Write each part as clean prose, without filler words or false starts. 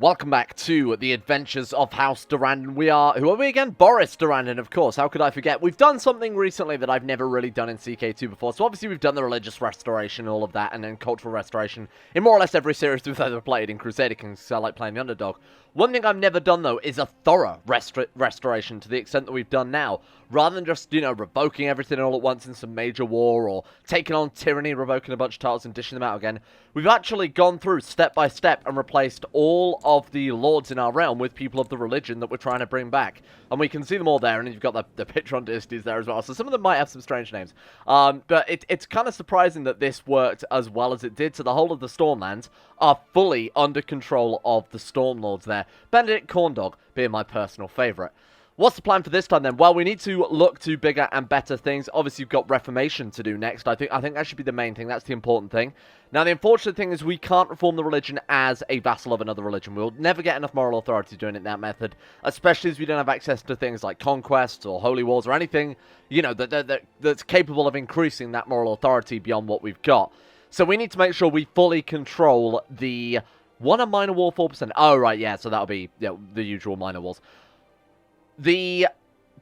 Welcome back to the adventures of House Durrandon. Who are we again? Boris Durrandon, of course. How could I forget? We've done something recently that I've never really done in CK2 before. So obviously we've done the religious restoration, all of that, and then cultural restoration in more or less every series we've ever played in Crusader Kings, because I like playing the underdog. One thing I've never done, though, is a thorough restoration to the extent that we've done now. Rather than just, revoking everything all at once in some major war, or taking on tyranny, revoking a bunch of titles and dishing them out again, we've actually gone through step by step and replaced all of the lords in our realm with people of the religion that we're trying to bring back. And we can see them all there, and you've got the picture on dynasties there as well, so some of them might have some strange names. But it's kind of surprising that this worked as well as it did, so the whole of the Stormlands are fully under control of the Stormlords there. Benedict Corndog being my personal favourite. What's the plan for this time then? Well, we need to look to bigger and better things. Obviously, you've got Reformation to do next. I think that should be the main thing. That's the important thing. Now, the unfortunate thing is we can't reform the religion as a vassal of another religion. We'll never get enough moral authority doing it that method, especially as we don't have access to things like conquests or holy wars or anything, that's capable of increasing that moral authority beyond what we've got. So we need to make sure we fully control the... One a minor war, 4%. Oh, right, yeah, so that'll be the usual minor wars. The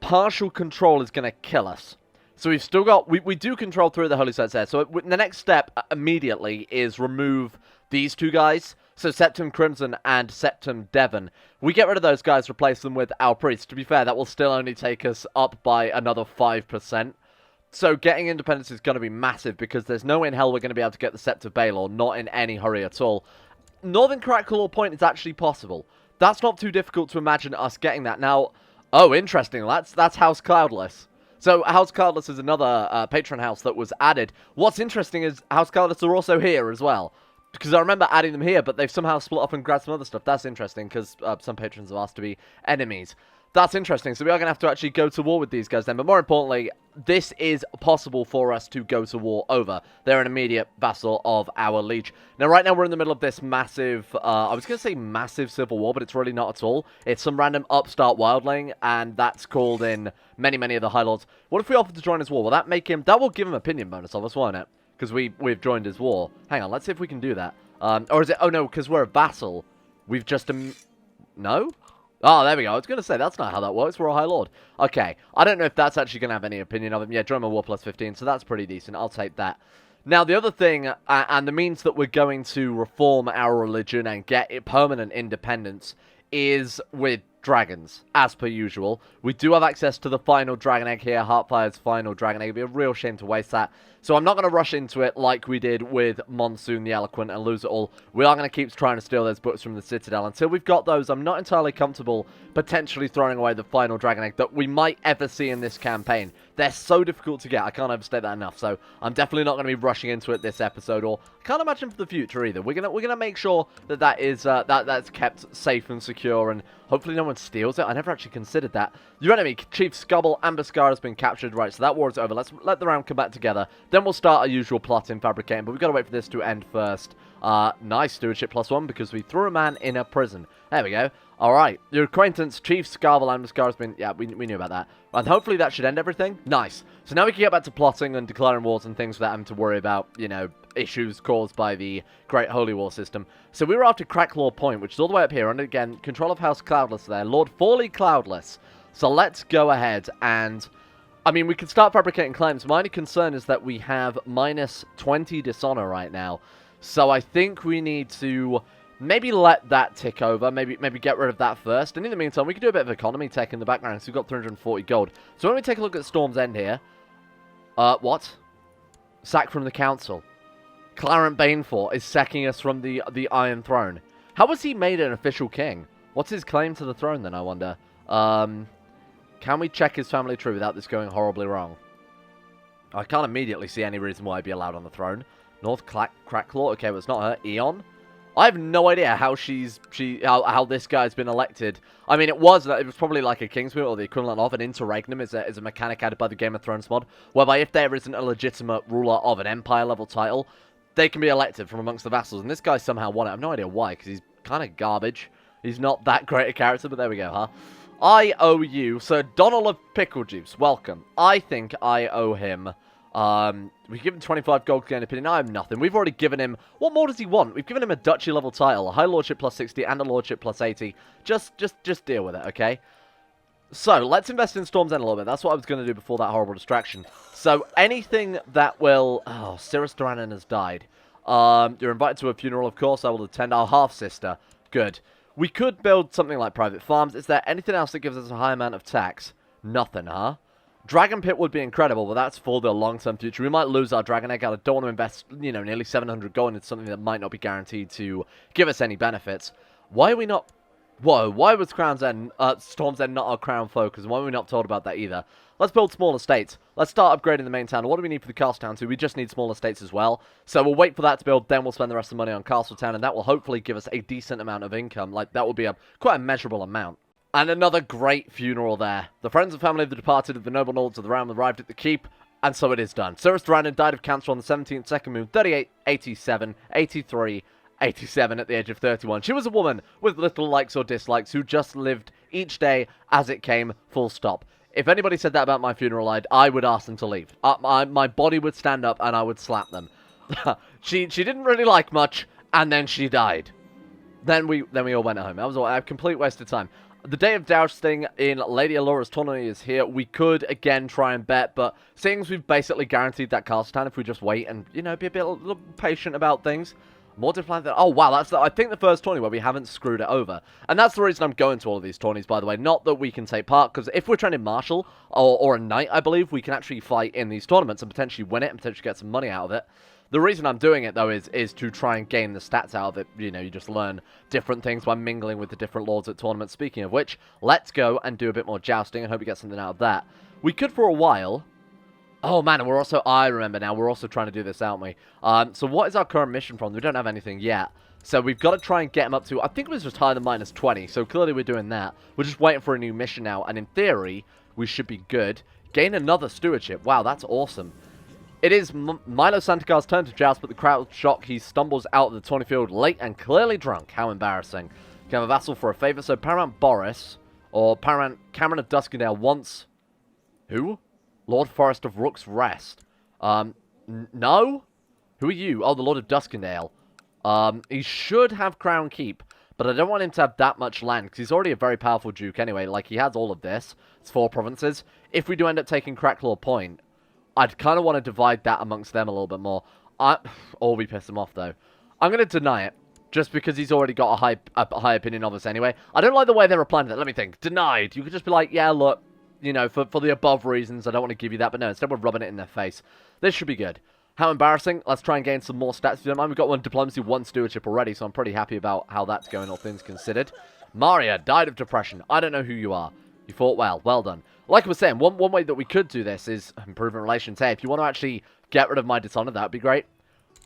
partial control is going to kill us. So we've still got... We do control 3 of the holy sites there. So the next step immediately is remove these 2 guys. So Septim Crimson and Septim Devon. We get rid of those guys, replace them with our priests. To be fair, that will still only take us up by another 5%. So getting independence is going to be massive, because there's no way in hell we're going to be able to get the Sept of Baelor, not in any hurry at all. Northern Crackle Point is actually possible. That's not too difficult to imagine us getting that. Now, oh, interesting. That's House Cloudless. So House Cloudless is another patron house that was added. What's interesting is House Cloudless are also here as well, because I remember adding them here, but they've somehow split up and grabbed some other stuff. That's interesting, because some patrons have asked to be enemies. That's interesting. So we are going to have to actually go to war with these guys then. But more importantly, this is possible for us to go to war over. They're an immediate vassal of our liege. Now, right now, we're in the middle of this massive... I was going to say massive civil war, but it's really not at all. It's some random upstart wildling, and that's called in many, many of the High Lords. What if we offered to join his war? Will that make him... That will give him opinion bonus of us, won't it? Because we've joined his war. Hang on, let's see if we can do that. Or is it... Oh, no, because we're a vassal. We've just... No? Oh, there we go. I was going to say, that's not how that works. We're a High Lord. Okay. I don't know if that's actually going to have any opinion of him. Yeah, join my war plus 15, so that's pretty decent. I'll take that. Now, the other thing, and the means that we're going to reform our religion and get it permanent independence, is with dragons, as per usual. We do have access to the final dragon egg here, Heartfire's final dragon egg. It'd be a real shame to waste that. So I'm not going to rush into it like we did with Monsoon the Eloquent and lose it all. We are going to keep trying to steal those books from the Citadel. Until we've got those, I'm not entirely comfortable potentially throwing away the final dragon egg that we might ever see in this campaign. They're so difficult to get, I can't overstate that enough. So I'm definitely not going to be rushing into it this episode, or I can't imagine for the future either. We're gonna make sure that that's kept safe and secure, and hopefully no one steals it. I never actually considered that. Your enemy, Chief Scubble Ambuscar, has been captured. Right, so that war is over. Let's let the round come back together. Then we'll start our usual plot in fabricating, but we've got to wait for this to end first. Nice stewardship +1, because we threw a man in a prison. There we go. Alright, your acquaintance, Chief Scubble Ambuscar, has been... Yeah, we knew about that. And hopefully that should end everything. Nice. So now we can get back to plotting and declaring wars and things without having to worry about, issues caused by the Great Holy War system. So we were after Cracklaw Point, which is all the way up here, and again, control of House Cloudless there. Lord Forley Cloudless. So let's go ahead and... I mean, we can start fabricating claims. My only concern is that we have minus 20 dishonor right now. So I think we need to... Maybe let that tick over. Maybe get rid of that first. And in the meantime, we can do a bit of economy tech in the background. So we've got 340 gold. So when we take a look at Storm's End here. What? Sack from the council. Clarent Banefort is sacking us from the Iron Throne. How was he made an official king? What's his claim to the throne then, I wonder? Can we check his family tree without this going horribly wrong? I can't immediately see any reason why I'd be allowed on the throne. North Cracklaw. Okay, well, it's not her. Eon. I have no idea how how this guy's been elected. I mean, it was probably like a Kingsman or the equivalent of an interregnum is a mechanic added by the Game of Thrones mod, whereby if there isn't a legitimate ruler of an empire level title, they can be elected from amongst the vassals. And this guy somehow won it. I have no idea why, because he's kind of garbage. He's not that great a character, but there we go, huh? I owe you, Sir Donald of Pickle Juice. Welcome. I think I owe him We give him 25 gold to gain opinion. I have nothing. We've already given him... What more does he want? We've given him a duchy level title, a high lordship plus 60, and a lordship plus 80. Just deal with it, okay? So, let's invest in Storm's End a little bit. That's what I was going to do before that horrible distraction. So, anything that will... Oh, House Durrandon has died. You're invited to a funeral, of course. I will attend. Our half-sister. Good. We could build something like private farms. Is there anything else that gives us a high amount of tax? Nothing, huh? Dragon Pit would be incredible, but that's for the long-term future. We might lose our Dragon Egg. I don't want to invest, you know, nearly 700 gold into something that might not be guaranteed to give us any benefits. Why are we not... Whoa, why was Storm's End not our crown focus? Why were we not told about that either? Let's build small estates. Let's start upgrading the main town. What do we need for the castle town too? We just need small estates as well. So we'll wait for that to build, then we'll spend the rest of the money on castle town, and that will hopefully give us a decent amount of income. Like, that will be quite a measurable amount. And another great funeral there. The friends and family of the departed of the noble lords of the realm arrived at the keep, and so it is done. House Durrandon died of cancer on the 17th, second moon, 38, 87, 83, 87 at the age of 31. She was a woman with little likes or dislikes who just lived each day as it came, full stop. If anybody said that about my funeral, I would ask them to leave. My body would stand up and I would slap them. She didn't really like much, and then she died. Then we all went home. That was a complete waste of time. The day of jousting in Lady Alora's tournament is here. We could, again, try and bet, but seeing as we've basically guaranteed that castle town, if we just wait and, you know, be a little patient about things, more diplomatic than... Oh, wow, that's, I think, the first tourney where we haven't screwed it over. And that's the reason I'm going to all of these tourneys, by the way. Not that we can take part, because if we're training Marshal, or a Knight, I believe, we can actually fight in these tournaments and potentially win it and potentially get some money out of it. The reason I'm doing it, though, is to try and gain the stats out of it. You know, you just learn different things by mingling with the different lords at tournaments. Speaking of which, let's go and do a bit more jousting and hope we get something out of that. We could for a while... Oh, man, and we're also... I remember now, we're also trying to do this, aren't we? So what is our current mission from? We don't have anything yet. So we've got to try and get him up to... I think it was just higher than minus 20, so clearly we're doing that. We're just waiting for a new mission now, and in theory, we should be good. Gain another stewardship. Wow, that's awesome. It is Milo Santicar's turn to joust, but the crowd shock. He stumbles out of the tourney field late and clearly drunk. How embarrassing. Can have a vassal for a favor. So Paramount Boris, or Paramount Cameron of Duskendale wants... Who? Lord Forest of Rook's Rest. No? Who are you? Oh, the Lord of Duskendale. He should have Crown Keep, but I don't want him to have that much land, because he's already a very powerful duke anyway. Like, he has all of this. It's 4 provinces. If we do end up taking Cracklaw Point... I'd kind of want to divide that amongst them a little bit more. Or we piss him off, though. I'm going to deny it, just because he's already got a high opinion of us anyway. I don't like the way they're replying to that. Let me think. Denied. You could just be like, yeah, look, you know, for the above reasons, I don't want to give you that. But no, instead we're rubbing it in their face. This should be good. How embarrassing. Let's try and gain some more stats if you don't mind. We've got 1 diplomacy, 1 stewardship already, so I'm pretty happy about how that's going, all things considered. Maria died of depression. I don't know who you are. You fought well. Well done. Like I was saying, one way that we could do this is improving relations. Hey, if you want to actually get rid of my dishonor, that would be great.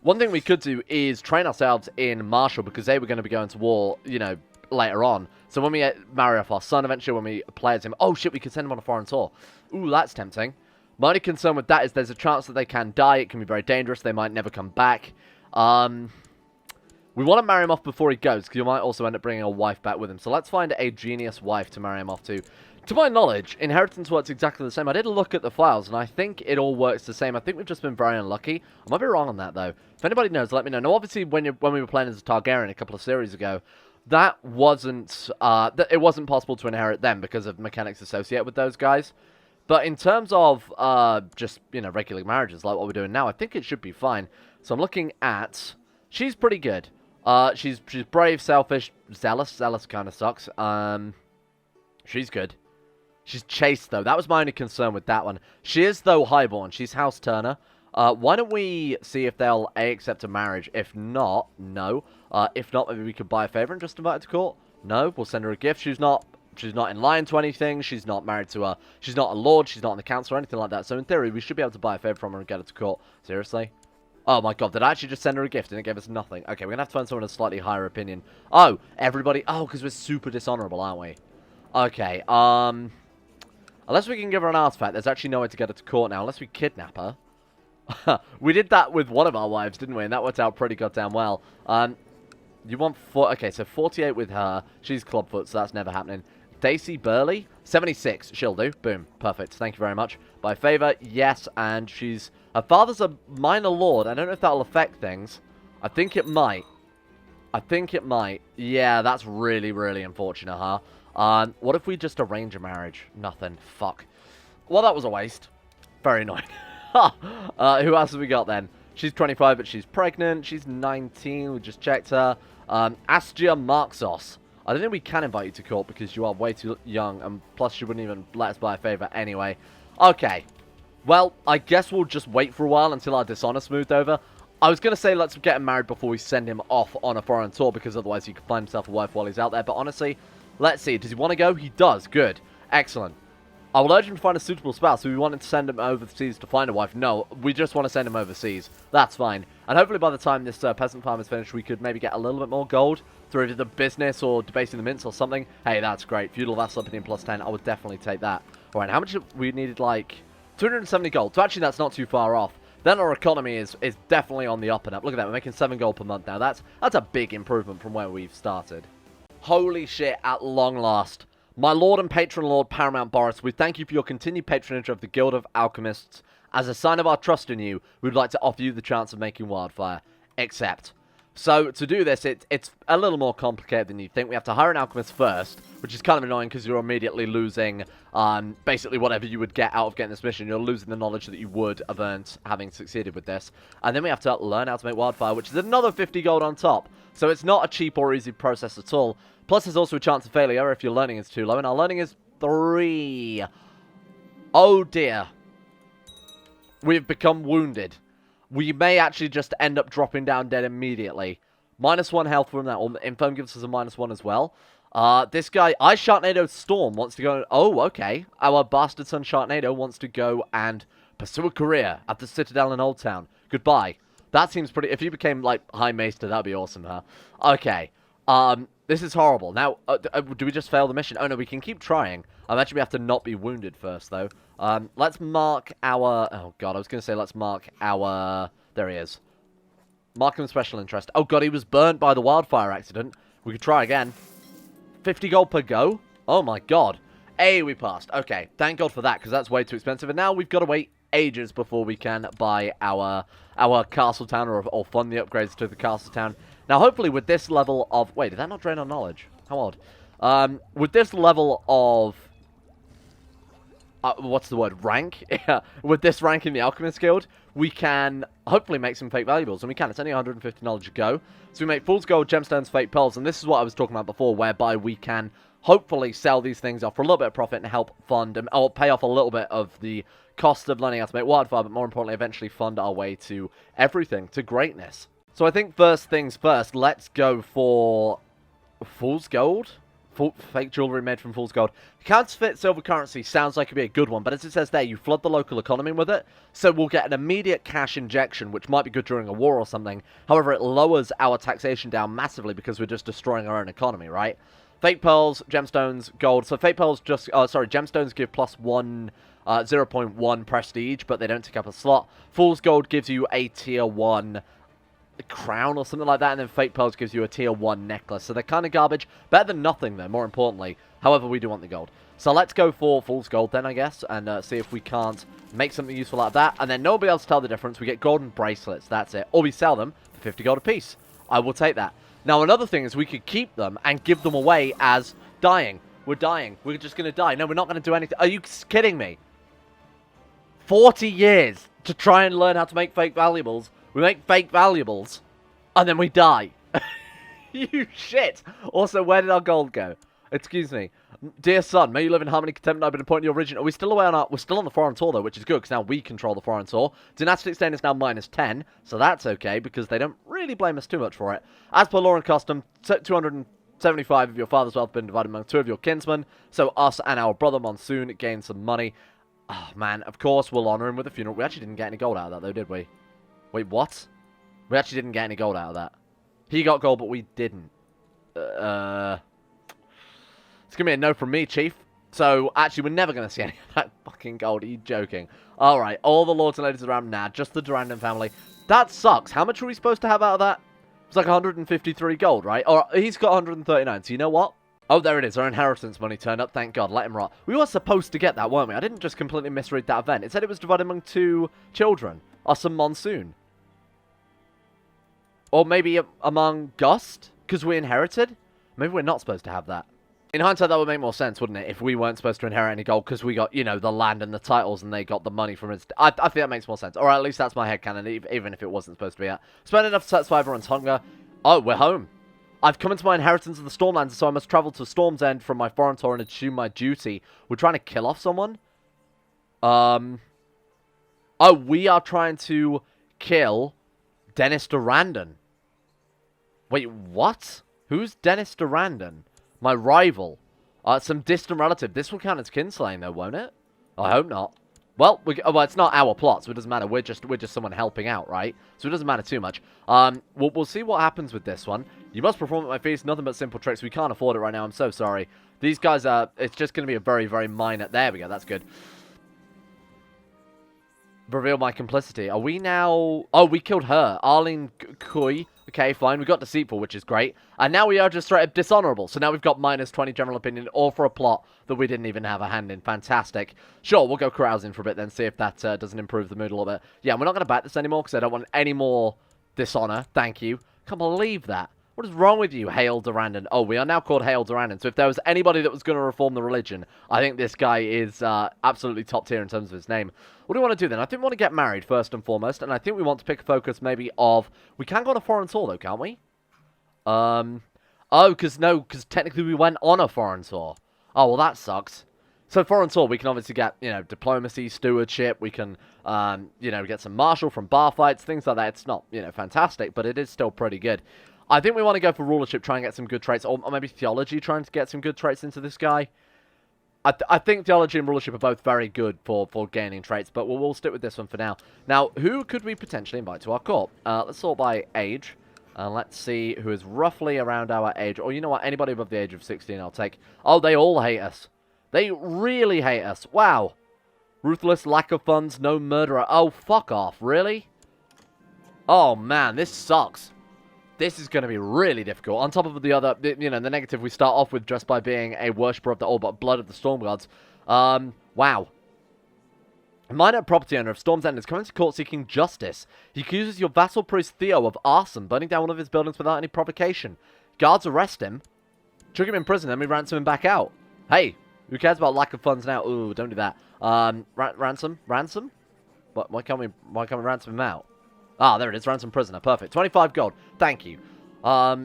One thing we could do is train ourselves in Marshal, because they were going to be going to war, you know, later on. So when we marry off our son eventually, when we play as him... Oh, shit, we could send him on a foreign tour. Ooh, that's tempting. My only concern with that is there's a chance that they can die. It can be very dangerous. They might never come back. We want to marry him off before he goes, because you might also end up bringing a wife back with him. So let's find a genius wife to marry him off to. To my knowledge, inheritance works exactly the same. I did look at the files, and I think it all works the same. I think we've just been very unlucky. I might be wrong on that, though. If anybody knows, let me know. Now, obviously, when we were playing as a Targaryen a couple of series ago, that wasn't... it wasn't possible to inherit them because of mechanics associated with those guys. But in terms of just, you know, regular marriages, like what we're doing now, I think it should be fine. So I'm looking at... She's pretty good. She's brave, selfish, zealous. Zealous kind of sucks. She's good. She's chaste, though. That was my only concern with that one. She is, though, highborn. She's House Turner. Why don't we see if they'll, A, accept a marriage? If not, no. If not, maybe we could buy a favor and just invite her to court. No, we'll send her a gift. She's not in line to anything. She's not married to a... She's not a lord. She's not in the council or anything like that. So, in theory, we should be able to buy a favor from her and get her to court. Seriously? Oh, my God. Did I actually just send her a gift and it gave us nothing? Okay, we're going to have to find someone with a slightly higher opinion. Oh, everybody... Oh, because we're super dishonorable, aren't we? Okay, unless we can give her an artifact, there's actually no way to get her to court now, unless we kidnap her. We did that with one of our wives, didn't we? And that worked out pretty goddamn well. You want... Okay, so 48 with her. She's clubfoot, so that's never happening. Stacy Burley, 76. She'll do. Boom. Perfect. Thank you very much. By favor, yes. And her father's a minor lord. I don't know if that'll affect things. I think it might. Yeah, that's really, really unfortunate, huh? What if we just arrange a marriage? Nothing. Fuck. Well, that was a waste. Very annoying. Who else have we got then? She's 25, but she's pregnant. She's 19. We just checked her. Astia Marxos. I don't think we can invite you to court because you are way too young, and plus you wouldn't even let us buy a favor anyway. Okay. Well, I guess we'll just wait for a while until our dishonor smoothed over. I was going to say let's get him married before we send him off on a foreign tour, because otherwise he could find himself a wife while he's out there. But honestly, let's see. Does he want to go? He does. Good. Excellent. I will urge him to find a suitable spouse. So we wanted to send him overseas to find a wife. No, we just want to send him overseas. That's fine. And hopefully by the time this peasant farm is finished, we could maybe get a little bit more gold through either the business or debasing the mints or something. Hey, that's great. Feudal vassal opinion plus 10. I would definitely take that. All right, how much we needed? Like 270 gold. So actually, that's not too far off. Then our economy is definitely on the up and up. Look at that. We're making 7 gold per month now. That's a big improvement from where we've started. Holy shit, at long last. My lord and patron lord Paramount Boris, we thank you for your continued patronage of the Guild of Alchemists. As a sign of our trust in you, we would like to offer you the chance of making wildfire. Accept. So, to do this, it's a little more complicated than you think. We have to hire an alchemist first, which is kind of annoying because you're immediately losing basically whatever you would get out of getting this mission. You're losing the knowledge that you would have earned having succeeded with this. And then we have to learn how to make wildfire, which is another 50 gold on top. So it's not a cheap or easy process at all. Plus, there's also a chance of failure if your learning is too low, and our learning is 3. Oh, dear. We've become wounded. We may actually just end up dropping down dead immediately. -1 health from that. Infirm gives us a -1 as well. This guy, Sharknado Storm, wants to go... Oh, okay. Our bastard son Sharknado wants to go and pursue a career at the Citadel in Old Town. Goodbye. That seems pretty... If you became, like, High Maester, that'd be awesome, huh? Okay. This is horrible. Now, do we just fail the mission? Oh, no, we can keep trying. Actually, we have to not be wounded first, though. Let's mark our... Oh, God, I was going to say let's mark our... There he is. Mark him special interest. Oh, God, he was burnt by the wildfire accident. We could try again. 50 gold per go? Oh, my God. Hey, we passed. Okay, thank God for that, because that's way too expensive. And now we've got to wait ages before we can buy our castle town or fund the upgrades to the castle town. Now, hopefully, with this level of... Wait, did that not drain our knowledge? How odd. With this level of... what's the word? Rank? Yeah. With this rank in the Alchemist Guild, we can hopefully make some fake valuables. And we can. It's only 150 knowledge a go. So we make Fool's Gold, Gemstones, Fake Pearls. And this is what I was talking about before, whereby we can hopefully sell these things off for a little bit of profit and help fund... or pay off a little bit of the cost of learning how to make wildfire, but more importantly, eventually fund our way to everything, to greatness. So I think first things first, let's go for Fool's Gold. Fake jewelry made from Fool's Gold. Counterfeit silver currency sounds like it'd be a good one, but as it says there, you flood the local economy with it, so we'll get an immediate cash injection, which might be good during a war or something. However, it lowers our taxation down massively because we're just destroying our own economy, right? Fake pearls, gemstones, gold. So fake pearls just... gemstones give +1... 0.1 prestige, but they don't take up a slot. Fool's Gold gives you a tier 1 crown or something like that, and then Fake Pearls gives you a tier 1 necklace. So they're kind of garbage. Better than nothing, though, more importantly. However, we do want the gold. So let's go for Fool's Gold then, I guess, and see if we can't make something useful out of that. And then nobody else tell the difference. We get golden bracelets, that's it. Or we sell them for 50 gold apiece. I will take that. Now, another thing is we could keep them and give them away as dying. We're dying. We're just going to die. No, we're not going to do anything. Are you kidding me? 40 years to try and learn how to make fake valuables. We make fake valuables, and then we die. You shit. Also, where did our gold go? Excuse me. Dear son, may you live in harmony, contentment, I've been appointed your origin. Are we still away on we're still on the foreign tour, though, which is good, because now we control the foreign tour. Dynastic stain is now -10, so that's okay, because they don't really blame us too much for it. As per law and custom, 275 of your father's wealth have been divided among 2 of your kinsmen, so us and our brother Monsoon gain some money. Oh, man, of course we'll honor him with a funeral. We actually didn't get any gold out of that, though, did we? Wait, what? We actually didn't get any gold out of that. He got gold, but we didn't. It's going to be a no from me, Chief. So, actually, we're never going to see any of that fucking gold. Are you joking? Alright, all the lords and ladies around now, just the Durrandon family. That sucks. How much are we supposed to have out of that? It's like 153 gold, right? Or he's got 139, so you know what? Oh, there it is. Our inheritance money turned up. Thank God. Let him rot. We were supposed to get that, weren't we? I didn't just completely misread that event. It said it was divided among 2 children. Us and Monsoon. Or maybe among Gust? Because we inherited? Maybe we're not supposed to have that. In hindsight, that would make more sense, wouldn't it? If we weren't supposed to inherit any gold because we got, you know, the land and the titles and they got the money from it. I think that makes more sense. Or at least that's my headcanon, even if it wasn't supposed to be that. Spend enough to satisfy everyone's hunger. Oh, we're home. I've come into my inheritance of the Stormlands, so I must travel to Storm's End from my foreign tour and assume my duty. We're trying to kill off someone? Oh, we are trying to kill Dennis Durrandon. Wait, what? Who's Dennis Durrandon? My rival. Some distant relative. This will count as kinslaying, though, won't it? I hope not. Well, it's not our plot, so it doesn't matter. We're just someone helping out, right? So it doesn't matter too much. We'll see what happens with this one. You must perform at my feast. Nothing but simple tricks. We can't afford it right now. I'm so sorry. These guys are... It's just going to be a very, very minor... There we go. That's good. Reveal my complicity. Are we now... Oh, we killed her. Arlene Kui. Okay, fine. We got deceitful, which is great. And now we are just straight up dishonorable. So now we've got minus 20 general opinion, all for a plot that we didn't even have a hand in. Fantastic. Sure, we'll go carousing for a bit then, see if that doesn't improve the mood a little bit. Yeah, we're not going to bat this anymore because I don't want any more dishonor. Thank you. Can't believe that. What is wrong with you, Hail Durrandon? Oh, we are now called Hail Durrandon. So if there was anybody that was going to reform the religion, I think this guy is absolutely top tier in terms of his name. What do we want to do then? I think we want to get married first and foremost, and I think we want to pick a focus maybe of... We can go on a foreign tour though, can't we? Oh, because technically we went on a foreign tour. Oh, well that sucks. So foreign tour, we can obviously get, you know, diplomacy, stewardship, we can, you know, get some martial from bar fights, things like that. It's not, you know, fantastic, but it is still pretty good. I think we want to go for rulership, try and get some good traits, or maybe theology, trying to get some good traits into this guy. I think theology and rulership are both very good for gaining traits, but we'll stick with this one for now. Now, who could we potentially invite to our court? Let's sort by age, and let's see who is roughly around our age. Or you know what, anybody above the age of 16 I'll take. Oh, they all hate us. They really hate us. Wow. Ruthless, lack of funds, no murderer. Oh, fuck off. Really? Oh, man, this sucks. This is going to be really difficult. On top of the other, you know, the negative we start off with just by being a worshipper of the all but blood of the storm gods. Wow. A minor property owner of Storm's End is coming to court seeking justice. He accuses your vassal priest Theo of arson, burning down one of his buildings without any provocation. Guards arrest him, chuck him in prison, then we ransom him back out. Hey, who cares about lack of funds now? Ooh, don't do that. Ransom? Why can't we ransom him out? Ah, there it is. Ransom prisoner. Perfect. 25 gold. Thank you.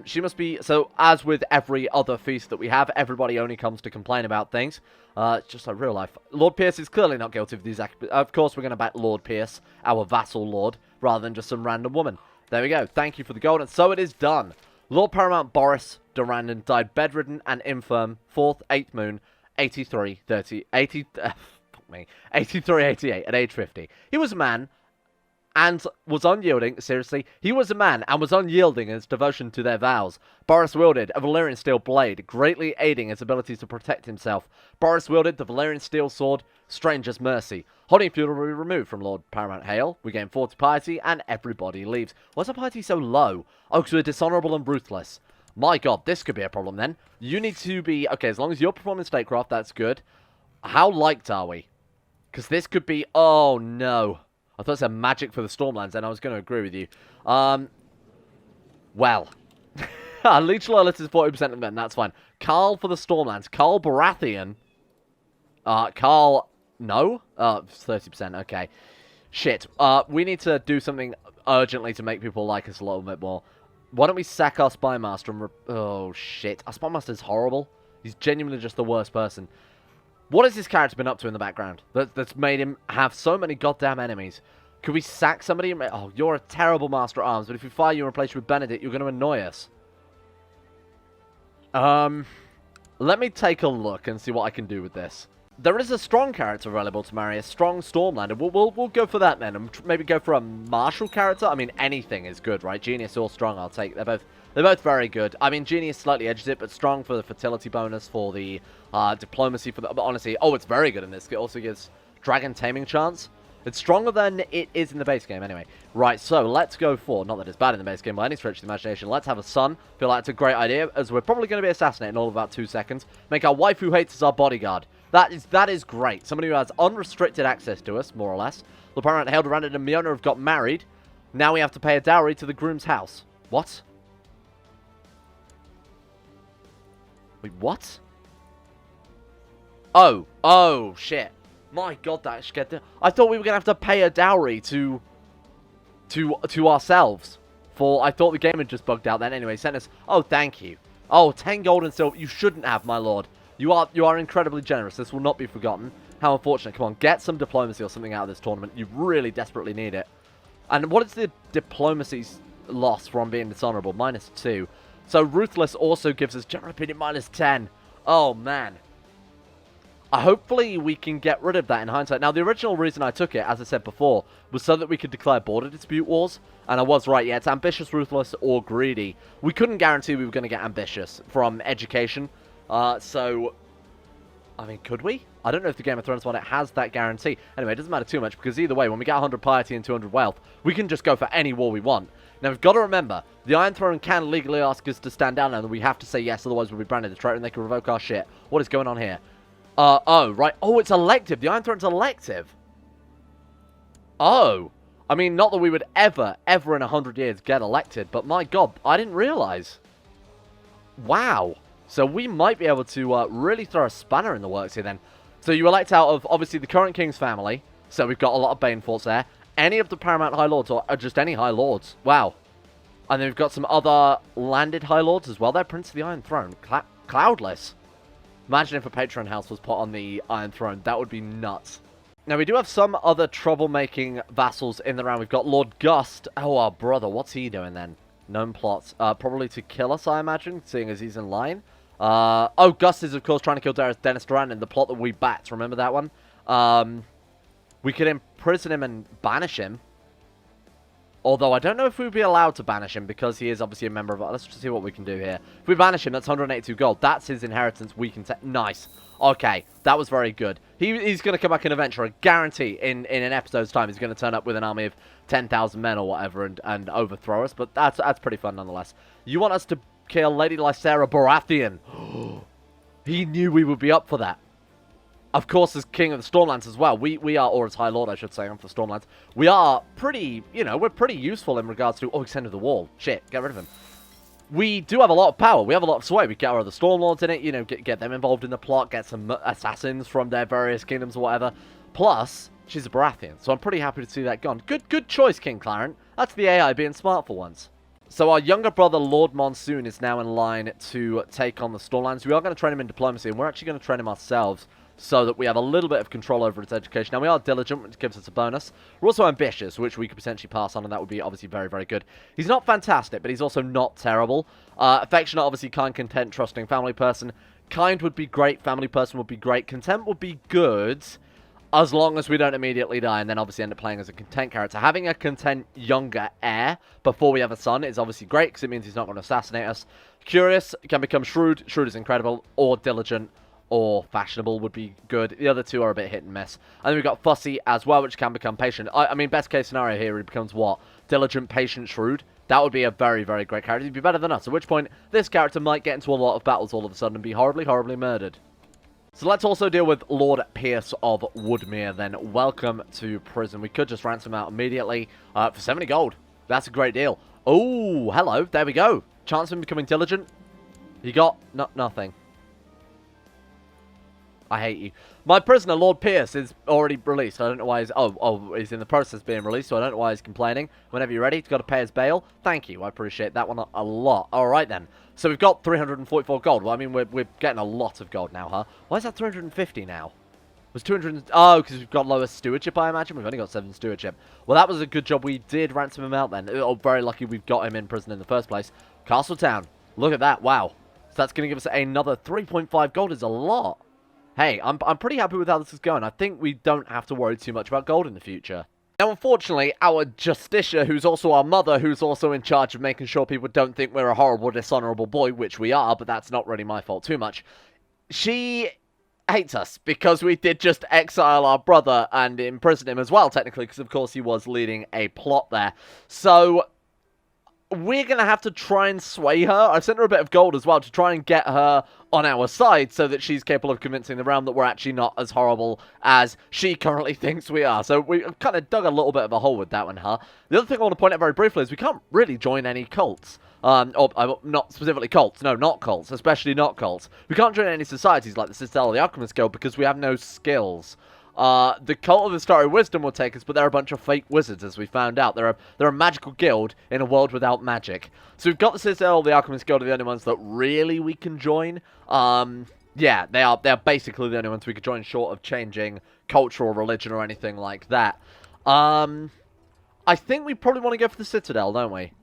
She must be... So, as with every other feast that we have, everybody only comes to complain about things. It's just like real life. Lord Pierce is clearly not guilty of these acts. Of course, we're going to back Lord Pierce, our vassal lord, rather than just some random woman. There we go. Thank you for the gold. And so it is done. Lord Paramount Boris Durrandon died bedridden and infirm, 4th, 8th moon, 83, 88, at age 50. He was a man... and was unyielding, seriously, he was a man and was unyielding in his devotion to their vows. Boris wielded a Valyrian steel blade, greatly aiding his ability to protect himself. Boris wielded the Valyrian steel sword, Stranger's Mercy. Holding feudal will be removed from Lord Paramount Hale. We gain 40 piety and everybody leaves. Why's our piety so low? Oh, because we're dishonorable and ruthless. My god, this could be a problem then. You need to be... Okay, as long as you're performing statecraft, that's good. How liked are we? Because this could be... Oh, no. I thought it said magic for the Stormlands, and I was going to agree with you. Well. Leech loyalty is 40% of men, that's fine. Carl for the Stormlands. Carl Baratheon. Carl... No? 30%, okay. Shit. We need to do something urgently to make people like us a little bit more. Why don't we sack our Spy Master and... Oh, shit. Our Spy Master is horrible. He's genuinely just the worst person. What has this character been up to in the background that's made him have so many goddamn enemies? Could we sack somebody? Oh, you're a terrible Master at Arms, but if we fire you and replace you with Benedict, you're going to annoy us. Let me take a look and see what I can do with this. There is a strong character available to marry, a strong Stormlander. We'll go for that then, and maybe go for a martial character. I mean, anything is good, right? Genius or strong, I'll take. They're both very good. I mean, Genius slightly edges it, but strong for the fertility bonus, for the diplomacy, for the... But honestly, oh, it's very good in this. It also gives dragon taming chance. It's stronger than it is in the base game anyway. Right, so let's go for, not that it's bad in the base game by any stretch of the imagination, let's have a son. Feel like it's a great idea, as we're probably going to be assassinated in all of about 2 seconds. Make our wife who hates us our bodyguard. That is great. Somebody who has unrestricted access to us, more or less. The paramount House Durrandon and Miona have got married. Now we have to pay a dowry to the groom's house. What? Wait, what? Oh, shit. My god, that scared. I thought we were going to have to pay a dowry to ourselves. I thought the game had just bugged out then. Anyway, sent us. Oh, thank you. Oh, 10 gold and silver. You shouldn't have, my lord. You are incredibly generous. This will not be forgotten. How unfortunate. Come on, get some diplomacy or something out of this tournament. You really desperately need it. And what is the diplomacy's loss from being dishonorable? -2. So Ruthless also gives us general opinion -10. Oh, man. Hopefully we can get rid of that in hindsight. Now, the original reason I took it, as I said before, was so that we could declare border dispute wars. And I was right, yeah, it's ambitious, ruthless, or greedy. We couldn't guarantee we were going to get ambitious from education. So, I mean, could we? I don't know if the Game of Thrones one, it has that guarantee. Anyway, it doesn't matter too much, because either way, when we get 100 piety and 200 wealth, we can just go for any war we want. Now, we've got to remember, the Iron Throne can legally ask us to stand down, and we have to say yes, otherwise we'll be branded a traitor, and they can revoke our shit. What is going on here? Oh, right. Oh, it's elective. The Iron Throne's elective. Oh. I mean, not that we would ever in 100 years get elected, but my god, I didn't realize. Wow. So we might be able to really throw a spanner in the works here then. So you elect out of, obviously, the current king's family. So we've got a lot of Bane forts there. Any of the Paramount High Lords, or just any High Lords. Wow. And then we've got some other landed High Lords as well. They're Prince of the Iron Throne. Cloudless. Imagine if a patron house was put on the Iron Throne. That would be nuts. Now, we do have some other troublemaking vassals in the round. We've got Lord Gust. Oh, our brother. What's he doing then? Known plots. Probably to kill us, I imagine, seeing as he's in line. Oh, Gust is, of course, trying to kill Dennis Durrandon, the plot that we backed. Remember that one? We could imprison him and banish him. Although, I don't know if we'd be allowed to banish him, because he is obviously a member of... Let's just see what we can do here. If we banish him, that's 182 gold. That's his inheritance. We can take... Nice. Okay, that was very good. He's going to come back in Adventure. I guarantee in an episode's time, he's going to turn up with an army of 10,000 men or whatever and overthrow us. But that's pretty fun nonetheless. You want us to kill Lady Lysera Baratheon. He knew we would be up for that. Of course, as King of the Stormlands as well, we are, or as High Lord, I should say, for Stormlands, we are pretty, you know, we're pretty useful in regards to, oh, extended the wall. Shit, get rid of him. We do have a lot of power. We have a lot of sway. We get our other Stormlords in it, you know, get them involved in the plot, get some assassins from their various kingdoms or whatever. Plus, she's a Baratheon, so I'm pretty happy to see that gone. Good choice, King Clarent. That's the AI being smart for once. So our younger brother, Lord Monsoon, is now in line to take on the Stormlands. We are going to train him in diplomacy, and we're actually going to train him ourselves, so that we have a little bit of control over its education. Now, we are diligent, which gives us a bonus. We're also ambitious, which we could potentially pass on, and that would be obviously very, very good. He's not fantastic, but he's also not terrible. Affectionate, obviously, kind, content, trusting, family person. Kind would be great, family person would be great. Content would be good, as long as we don't immediately die, and then obviously end up playing as a content character. Having a content younger heir before we have a son is obviously great, because it means he's not going to assassinate us. Curious can become shrewd. Shrewd is incredible, or diligent, or fashionable would be good. The other two are a bit hit and miss. And then we've got fussy as well, which can become patient. I mean, best case scenario here, he becomes what? Diligent, patient, shrewd. That would be a very, very great character. He'd be better than us, at which point this character might get into a lot of battles all of a sudden and be horribly, horribly murdered. So let's also deal with Lord Pierce of Woodmere then. Welcome to prison. We could just ransom out immediately for 70 gold. That's a great deal. Oh, hello. There we go. Chance of him becoming diligent. He got nothing. I hate you. My prisoner, Lord Pierce, is already released. I don't know why he's... Oh, he's in the process of being released, so I don't know why he's complaining. Whenever you're ready, he's got to pay his bail. Thank you. I appreciate that one a lot. All right, then. So we've got 344 gold. Well, I mean, we're getting a lot of gold now, huh? Why is that 350 now? It was 200... Oh, because we've got lower stewardship, I imagine. We've only got 7 stewardship. Well, that was a good job. We did ransom him out then. Oh, very lucky we've got him in prison in the first place. Castletown. Look at that. Wow. So that's going to give us another 3.5 gold. Is a lot. Hey, I'm pretty happy with how this is going. I think we don't have to worry too much about gold in the future. Now, unfortunately, our Justicia, who's also our mother, who's also in charge of making sure people don't think we're a horrible, dishonorable boy, which we are, but that's not really my fault too much. She hates us because we did just exile our brother and imprison him as well, technically, because of course he was leading a plot there. So we're going to have to try and sway her. I've sent her a bit of gold as well to try and get her on our side so that she's capable of convincing the realm that we're actually not as horrible as she currently thinks we are. So we kind of dug a little bit of a hole with that one, huh? The other thing I want to point out very briefly is we can't really join any cults. Or not specifically cults. No, not cults. Especially not cults. We can't join any societies like the Citadel or the Alchemist Guild because we have no skills. The Cult of the Starry Wisdom will take us, but they're a bunch of fake wizards, as we found out. They're a magical guild in a world without magic. So we've got the Citadel, the Alchemist Guild are the only ones that really we can join. Yeah, they're basically the only ones we could join, short of changing culture or religion or anything like that. I think we probably want to go for the Citadel, don't we?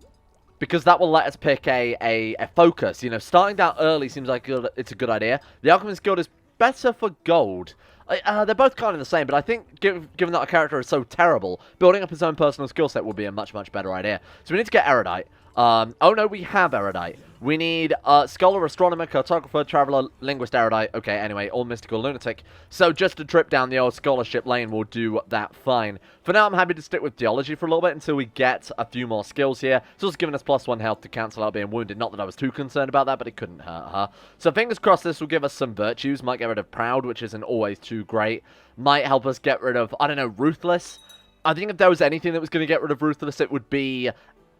Because that will let us pick a focus. You know, starting down early seems like it's a good idea. The Alchemist Guild is better for gold. They're both kind of the same, but I think, given that a character is so terrible, building up his own personal skill set would be a much, much better idea. So we need to get Erudite. Oh no, we have Erudite. We need Scholar, Astronomer, Cartographer, Traveller, Linguist, Erudite. Okay, anyway, all Mystical Lunatic. So just a trip down the old Scholarship lane will do that fine. For now, I'm happy to stick with Theology for a little bit until we get a few more skills here. It's also giving us +1 health to cancel out being wounded. Not that I was too concerned about that, but it couldn't hurt her. So fingers crossed this will give us some virtues. Might get rid of Proud, which isn't always too great. Might help us get rid of, I don't know, Ruthless. I think if there was anything that was going to get rid of Ruthless, it would be...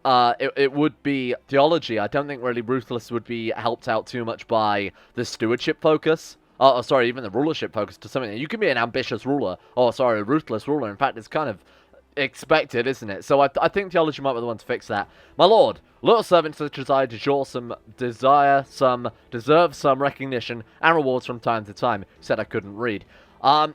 it would be Theology. I don't think really Ruthless would be helped out too much by the Stewardship focus. Oh, sorry, even the Rulership focus to something. You can be an ambitious ruler. Oh, sorry, a ruthless ruler. In fact, it's kind of expected, isn't it? So I think Theology might be the one to fix that. My lord, little servants such as I deserve some recognition and rewards from time to time. Said I couldn't read.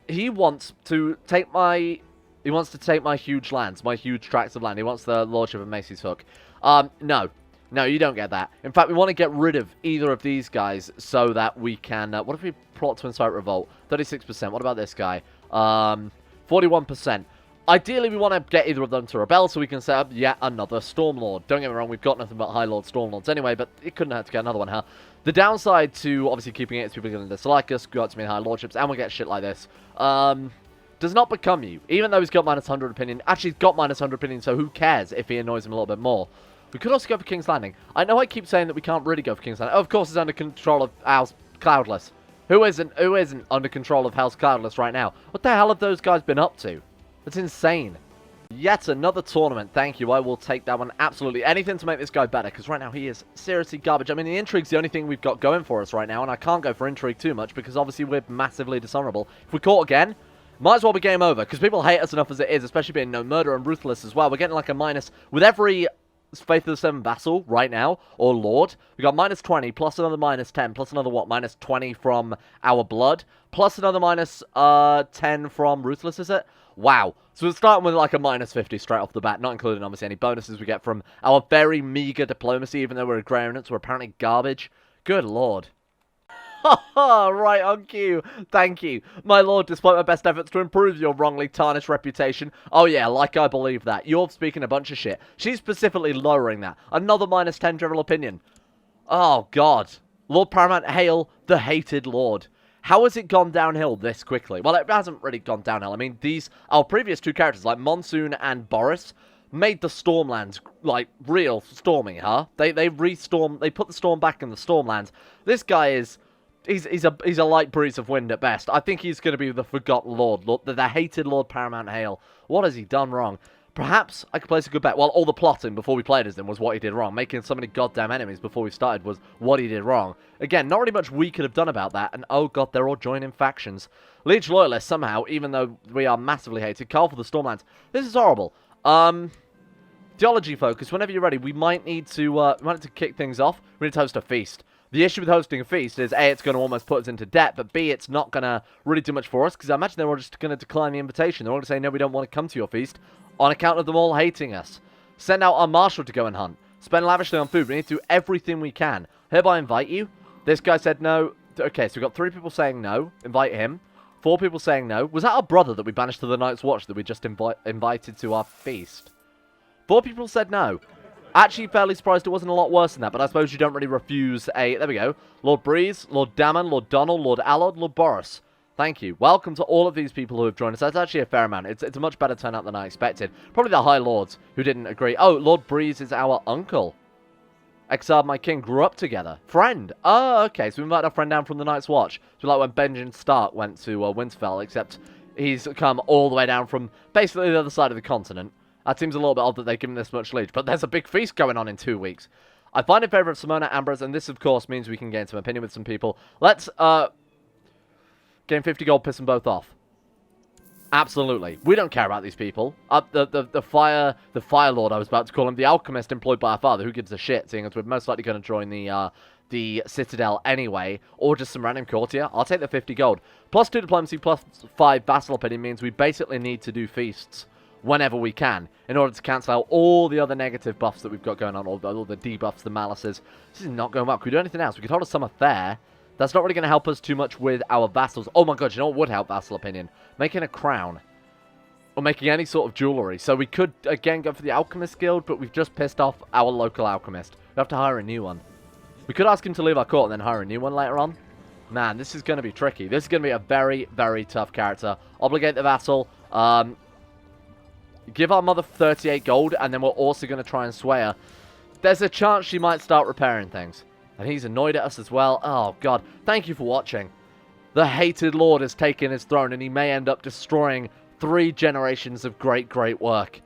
He wants to take my... He wants to take my huge lands, my huge tracts of land. He wants the Lordship of Macy's Hook. No. No, you don't get that. In fact, we want to get rid of either of these guys so that we can... what if we plot to incite revolt? 36%. What about this guy? 41%. Ideally, we want to get either of them to rebel so we can set up yet another Stormlord. Don't get me wrong, we've got nothing but High Lord Stormlords anyway, but it couldn't hurt to get another one, huh? The downside to, obviously, keeping it is people are going to dislike us, go out to mean High Lordships, and we'll get shit like this. Does not become you, even though he's got -100 opinion. Actually, he's got -100 opinion, so who cares if he annoys him a little bit more? We could also go for King's Landing. I know I keep saying that we can't really go for King's Landing. Oh, of course, it's under control of House Cloudless. Who isn't under control of House Cloudless right now? What the hell have those guys been up to? That's insane. Yet another tournament. Thank you. I will take that one. Absolutely. Anything to make this guy better, because right now he is seriously garbage. I mean, the intrigue's the only thing we've got going for us right now, and I can't go for intrigue too much, because obviously we're massively dishonorable. If we caught again... might as well be game over, because people hate us enough as it is, especially being no murder and ruthless as well. We're getting like a minus with every Faith of the Seven vassal right now, or lord. We got -20, plus another -10, plus another what? -20 from our blood, plus another -10 from ruthless, is it? Wow. So we're starting with like a -50 straight off the bat, not including obviously any bonuses we get from our very meager diplomacy, even though we're agrarian, so we're apparently garbage. Good lord. Right on cue. Thank you. My lord, despite my best efforts to improve your wrongly tarnished reputation. Oh yeah, like I believe that. You're speaking a bunch of shit. She's specifically lowering that. Another -10 general opinion. Oh god. Lord Paramount Hale, the hated lord. How has it gone downhill this quickly? Well, it hasn't really gone downhill. I mean, our previous two characters, like Monsoon and Boris, made the Stormlands, like, real stormy, huh? They put the storm back in the Stormlands. This guy is... He's a light breeze of wind at best. I think he's going to be the forgotten lord, the hated Lord Paramount Hale. What has he done wrong? Perhaps I could place a good bet. Well, all the plotting before we played as him was what he did wrong. Making so many goddamn enemies before we started was what he did wrong. Again, not really much we could have done about that. And oh god, they're all joining factions. Liege Loyalists somehow, even though we are massively hated. Call for the Stormlands. This is horrible. Theology focus. Whenever you're ready, we might need to kick things off. We need to host a feast. The issue with hosting a feast is, A, it's going to almost put us into debt, but B, it's not going to really do much for us, because I imagine they're all just going to decline the invitation. They're all going to say, no, we don't want to come to your feast, on account of them all hating us. Send out our marshal to go and hunt. Spend lavishly on food. We need to do everything we can. Hereby invite you. This guy said no. Okay, so we've got 3 people saying no. Invite him. 4 people saying no. Was that our brother that we banished to the Night's Watch that we just invited to our feast? 4 people said no. Actually, fairly surprised it wasn't a lot worse than that, but I suppose you don't really refuse a... There we go. Lord Breeze, Lord Damon, Lord Donald, Lord Allard, Lord Boris. Thank you. Welcome to all of these people who have joined us. That's actually a fair amount. It's a much better turnout than I expected. Probably the High Lords who didn't agree. Oh, Lord Breeze is our uncle. Exiled my king, grew up together. Friend. Oh, okay. So we invited our friend down from the Night's Watch. So like when Benjamin Stark went to Winterfell, except he's come all the way down from basically the other side of the continent. That seems a little bit odd that they've given this much lead. But there's a big feast going on in 2 weeks. I find in favor of Simona Ambrose, and this, of course, means we can gain some opinion with some people. Let's, gain 50 gold, piss them both off. Absolutely. We don't care about these people. The Fire Lord, I was about to call him, the Alchemist employed by our father. Who gives a shit, seeing as we're most likely going to join the Citadel anyway, or just some random courtier? I'll take the 50 gold. Plus 2 diplomacy, plus 5 vassal opinion means we basically need to do feasts whenever we can, in order to cancel out all the other negative buffs that we've got going on, all the debuffs, the malices. This is not going well. Can we do anything else? We could hold a summer fair. That's not really going to help us too much with our vassals. Oh my god, you know what would help vassal opinion? Making a crown. Or making any sort of jewellery. So we could, again, go for the Alchemist Guild, but we've just pissed off our local Alchemist. We have to hire a new one. We could ask him to leave our court and then hire a new one later on. Man, this is going to be tricky. This is going to be a very, very tough character. Obligate the vassal. Give our mother 38 gold, and then we're also going to try and sway her. There's a chance she might start repairing things. And he's annoyed at us as well. Oh, God. Thank you for watching. The hated Lord has taken his throne, and he may end up destroying 3 generations of great, great work.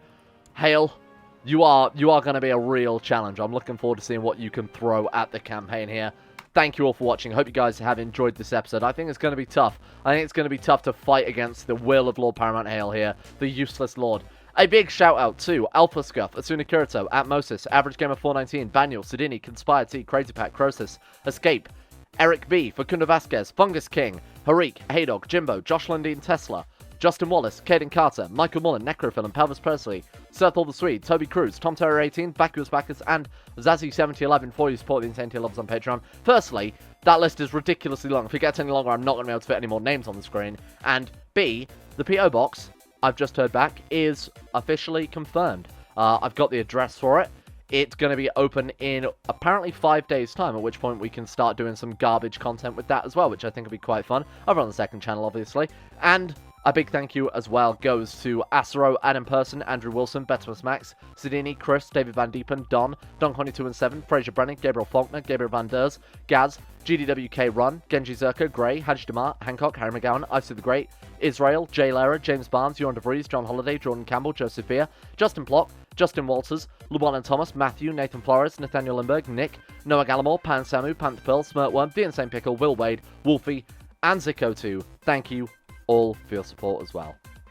Hale, you are going to be a real challenge. I'm looking forward to seeing what you can throw at the campaign here. Thank you all for watching. I hope you guys have enjoyed this episode. I think it's going to be tough. I think it's going to be tough to fight against the will of Lord Paramount Hale here, the useless Lord. A big shout out to Alpha Scuff, Asuna Kirito, Atmosis, Average Gamer 419, Baniel, Sidini, Conspired T, Crazy Pack, Crosis, Escape, Eric B, Facundo Vasquez, Fungus King, Harik, Haydog, Jimbo, Josh Lundeen, Tesla, Justin Wallace, Caden Carter, Michael Mullen, Necrophil, and Pelvis Presley, Seth All the Swede, Toby Cruz, Tom Terror 18, Bacchus Bacchus, and Zazu7011 for you support the Insanity Lovers on Patreon. Firstly, that list is ridiculously long. If it gets any longer, I'm not going to be able to fit any more names on the screen. And B, the P.O. Box, I've just heard back, is officially confirmed. I've got the address for it. It's going to be open in apparently 5 days' time, at which point we can start doing some garbage content with that as well, which I think will be quite fun. Over on the second channel, obviously. And a big thank you as well goes to Acero, Adam Person, Andrew Wilson, Betimus Max, Sidini, Chris, David Van Diepen, Don 22 and 7, Fraser Brennan, Gabriel Faulkner, Gabriel Van Ders, Gaz, GDWK Run, Genji Zerka, Gray, Haj Demar, Hancock, Harry McGowan, Icy the Great, Israel, Jay Lara, James Barnes, Joran DeVries, John Holiday, Jordan Campbell, Joseph Beer, Justin Plock, Justin Walters, LeBron and Thomas, Matthew, Nathan Flores, Nathaniel Lindbergh, Nick, Noah Gallimore, Pan Samu, Panther Pearl, Smirtworm, The Insane Pickle, Will Wade, Wolfie, and CK2. Thank you all for your support as well.